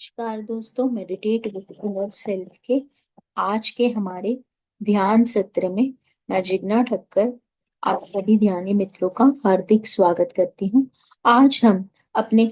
नमस्कार दोस्तों, meditate with your self के आज के हमारे ध्यान सत्र में मैं जिग्ना ठक्कर आप सभी ध्यानी मित्रों का हार्दिक स्वागत करती हूँ। आज हम अपने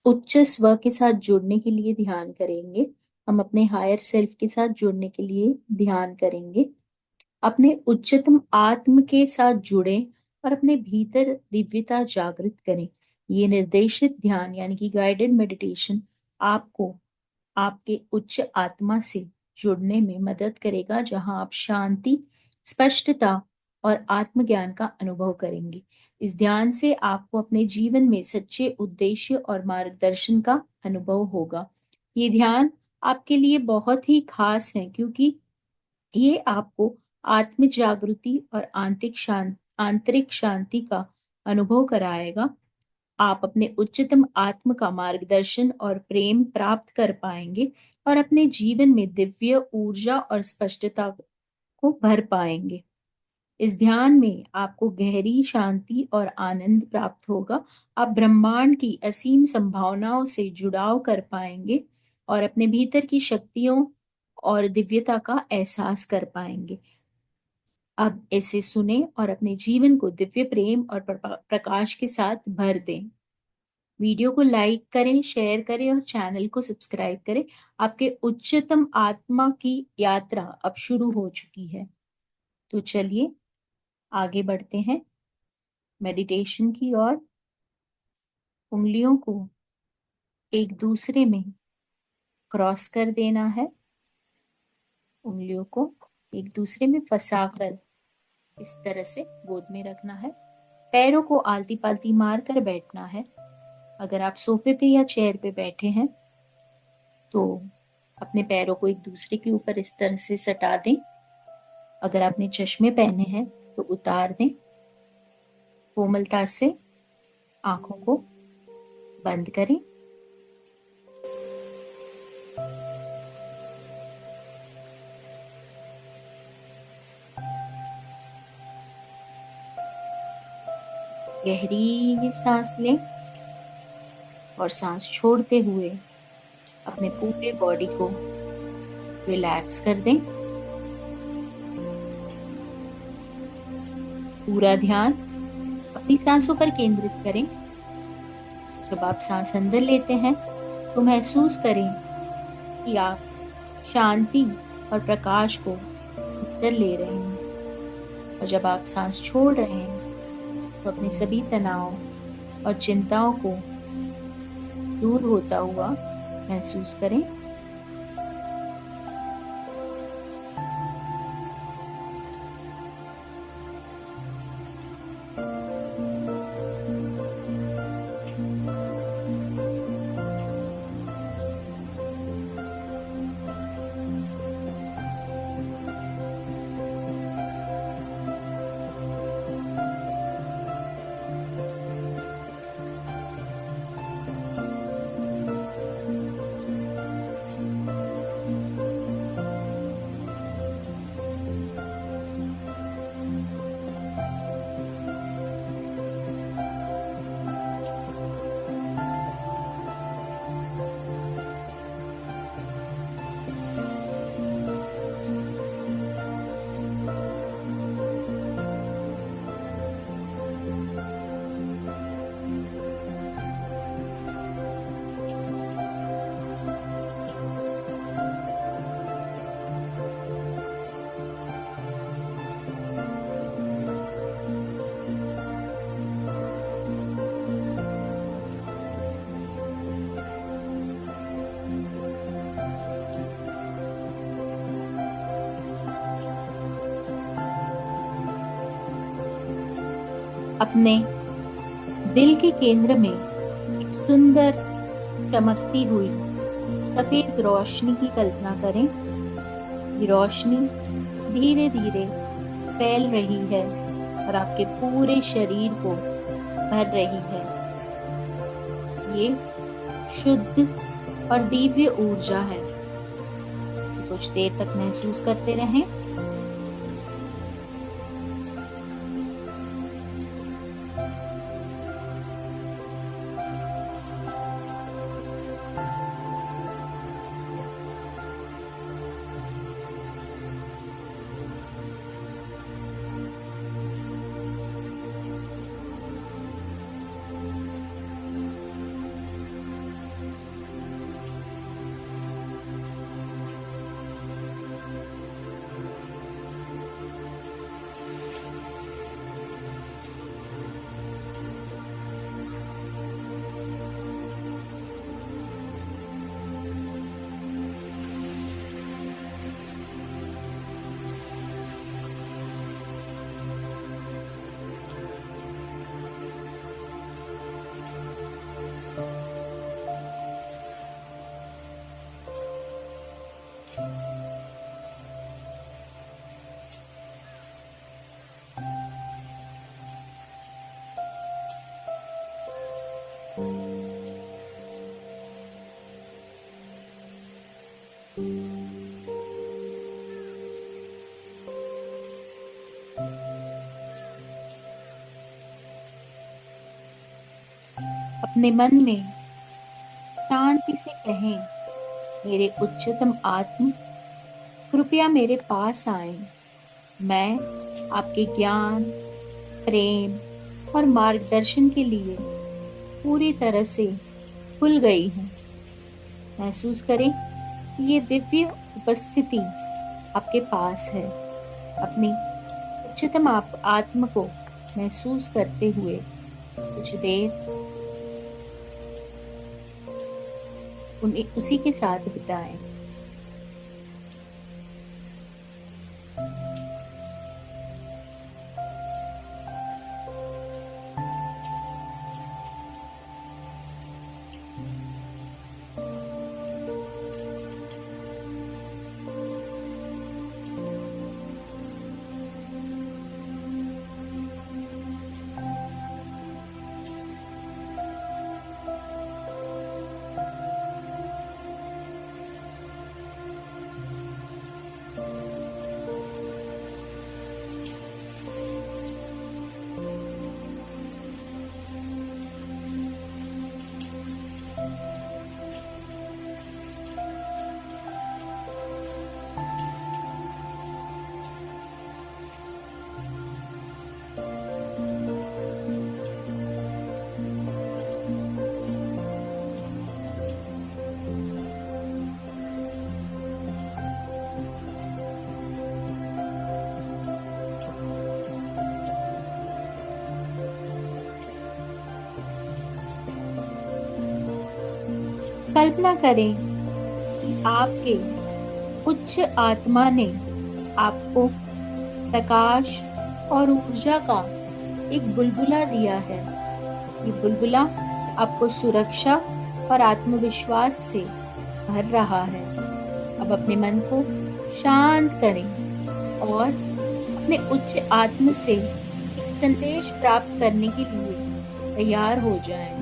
उच्च स्व के साथ जुड़ने के लिए ध्यान करेंगे। हम अपने हायर सेल्फ के साथ जुड़ने के लिए ध्यान करेंगे। अपने उच्चतम आत्म के साथ जुड़ें और अपने भीतर दिव्यता जागृत करें। ये निर्देशित ध्यान यानी कि गाइडेड मेडिटेशन आपको आपके उच्च आत्मा से जुड़ने में मदद करेगा, जहां आप शांति, स्पष्टता और आत्मज्ञान का अनुभव करेंगे। इस ध्यान से आपको अपने जीवन में सच्चे उद्देश्य और मार्गदर्शन का अनुभव होगा। ये ध्यान आपके लिए बहुत ही खास है, क्योंकि ये आपको आत्म जागृति और आंतरिक शांति का अनुभव कराएगा। आप अपने उच्चतम आत्म का मार्गदर्शन और प्रेम प्राप्त कर पाएंगे और अपने जीवन में दिव्य ऊर्जा और स्पष्टता को भर पाएंगे। इस ध्यान में आपको गहरी शांति और आनंद प्राप्त होगा। आप ब्रह्मांड की असीम संभावनाओं से जुड़ाव कर पाएंगे और अपने भीतर की शक्तियों और दिव्यता का एहसास कर पाएंगे। अब इसे सुने और अपने जीवन को दिव्य प्रेम और प्रकाश के साथ भर दें। वीडियो को लाइक करें, शेयर करें और चैनल को सब्सक्राइब करें। आपके उच्चतम आत्मा की यात्रा अब शुरू हो चुकी है। तो चलिए आगे बढ़ते हैं मेडिटेशन की ओर। उंगलियों को एक दूसरे में क्रॉस कर देना है। उंगलियों को एक दूसरे में फंसाकर इस तरह से गोद में रखना है। पैरों को आलती पालती मार कर बैठना है। अगर आप सोफे पे या चेयर पे बैठे हैं तो अपने पैरों को एक दूसरे के ऊपर इस तरह से सटा दें। अगर आपने चश्मे पहने हैं तो उतार दें। कोमलता से आंखों को बंद करें। गहरी सांस लें और सांस छोड़ते हुए अपने पूरे बॉडी को रिलैक्स कर दें। पूरा ध्यान अपनी सांसों पर केंद्रित करें। जब आप सांस अंदर लेते हैं तो महसूस करें कि आप शांति और प्रकाश को अंदर ले रहे हैं, और जब आप सांस छोड़ रहे हैं तो अपने सभी तनाव और चिंताओं को दूर होता हुआ महसूस करें। अपने दिल के केंद्र में एक सुंदर चमकती हुई सफेद रोशनी की कल्पना करें। ये रोशनी धीरे धीरे फैल रही है और आपके पूरे शरीर को भर रही है। ये शुद्ध और दिव्य ऊर्जा है। कुछ देर तक महसूस करते रहें। अपने मन में शांति से कहें, मेरे उच्चतम आत्म कृपया मेरे पास आए। मैं आपके ज्ञान, प्रेम और मार्गदर्शन के लिए पूरी तरह से खुल गई हूँ। महसूस करें कि ये दिव्य उपस्थिति आपके पास है। अपनी उच्चतम आत्म को महसूस करते हुए कुछ देर उन्हें उसी के साथ बिताएं। कल्पना करें कि आपके उच्च आत्मा ने आपको प्रकाश और ऊर्जा का एक बुलबुला दिया है। ये बुलबुला आपको सुरक्षा और आत्मविश्वास से भर रहा है। अब अपने मन को शांत करें और अपने उच्च आत्म से एक संदेश प्राप्त करने के लिए तैयार हो जाएं।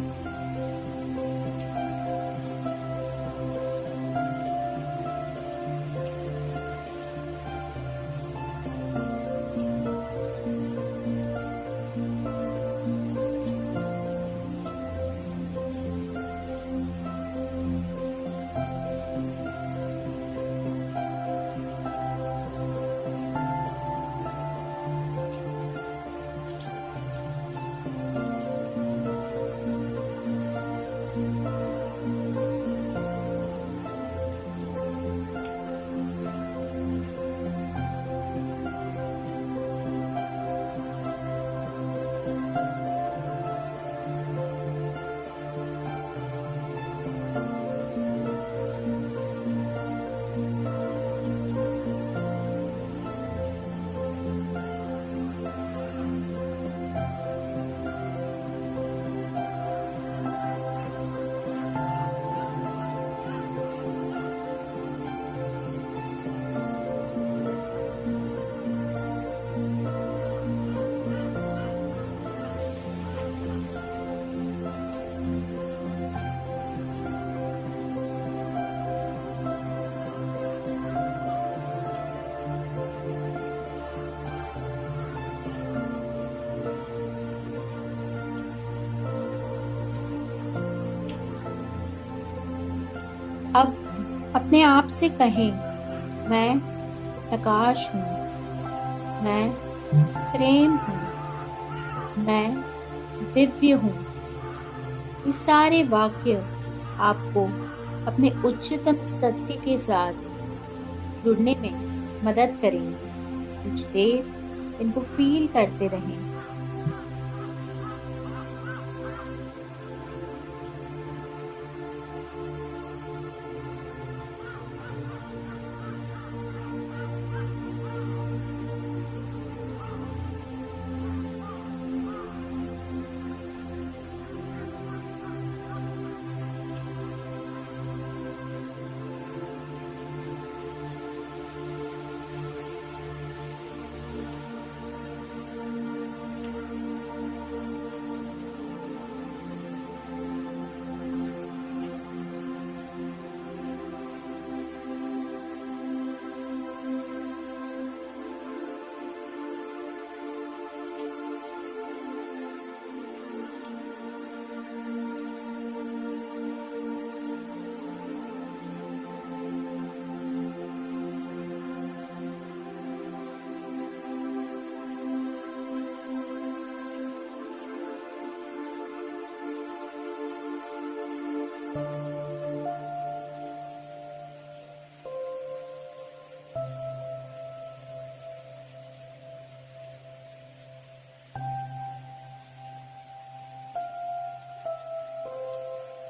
अब अपने आप से कहें, मैं प्रकाश हूँ, मैं प्रेम हूँ, मैं दिव्य हूँ। ये सारे वाक्य आपको अपने उच्चतम सत्य के साथ जुड़ने में मदद करेंगे। कुछ देर इनको फील करते रहें।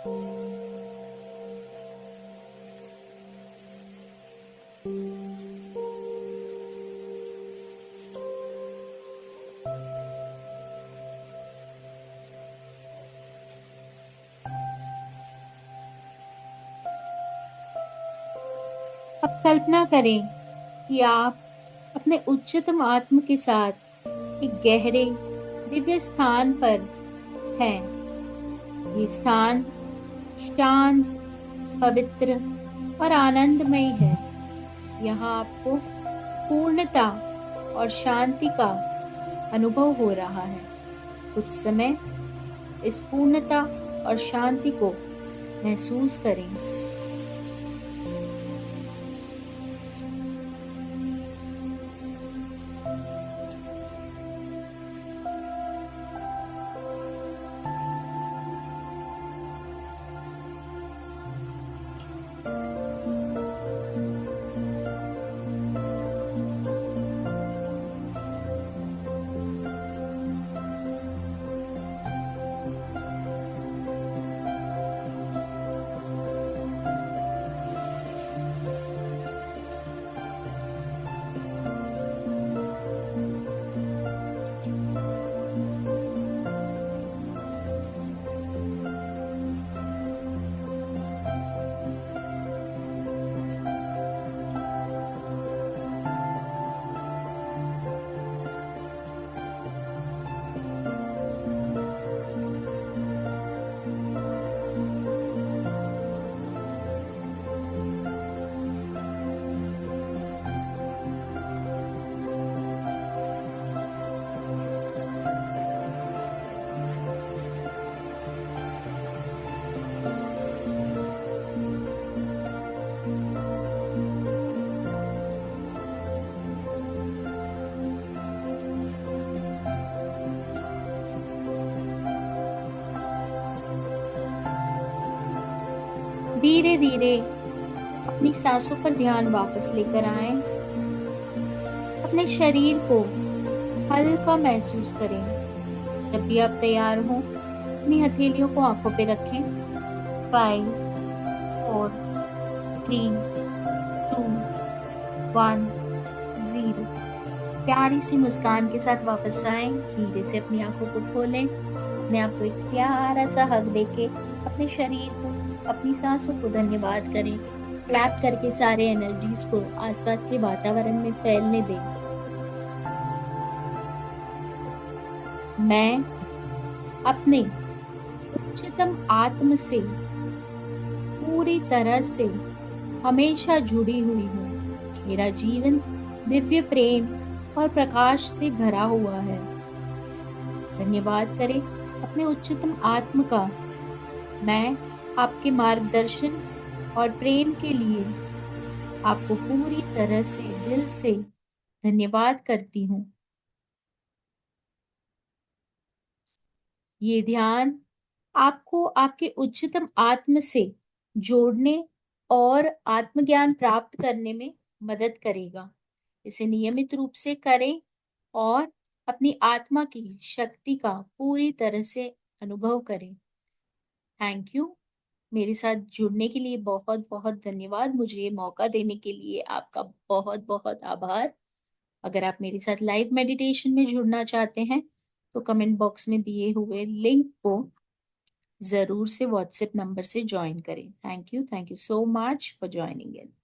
अब कल्पना करें कि आप अपने उच्चतम आत्म के साथ एक गहरे दिव्य स्थान पर हैं। ये स्थान शांत, पवित्र और आनंदमय है। यहाँ आपको पूर्णता और शांति का अनुभव हो रहा है। कुछ समय इस पूर्णता और शांति को महसूस करें। धीरे धीरे अपनी सांसों पर ध्यान वापस लेकर आएं। अपने शरीर को हल्का महसूस करें। जब भी आप तैयार हो, अपनी हथेलियों को आंखों पे रखें। 5, 4, 3, 2, 1, 0। प्यारी सी मुस्कान के साथ वापस आएं। धीरे से अपनी आंखों को खोलें। अपने आप को एक प्यारा सा हग देके अपने शरीर को, अपनी सांसों को धन्यवाद करें। क्लैप करके सारे एनर्जीज को आसपास के वातावरण में फैलने दें। मैं अपने उच्चतम आत्म से पूरी तरह से हमेशा जुड़ी हुई हूँ। मेरा जीवन दिव्य प्रेम और प्रकाश से भरा हुआ है। धन्यवाद करें अपने उच्चतम आत्म का। मैं आपके मार्गदर्शन और प्रेम के लिए आपको पूरी तरह से दिल से धन्यवाद करती हूँ। ये ध्यान आपको आपके उच्चतम आत्म से जोड़ने और आत्मज्ञान प्राप्त करने में मदद करेगा। इसे नियमित रूप से करें और अपनी आत्मा की शक्ति का पूरी तरह से अनुभव करें। Thank you. मेरे साथ जुड़ने के लिए बहुत बहुत धन्यवाद। मुझे ये मौका देने के लिए आपका बहुत बहुत आभार। अगर आप मेरे साथ लाइव मेडिटेशन में जुड़ना चाहते हैं तो कमेंट बॉक्स में दिए हुए लिंक को जरूर से व्हाट्सएप नंबर से ज्वाइन करें। Thank you so much for joining in.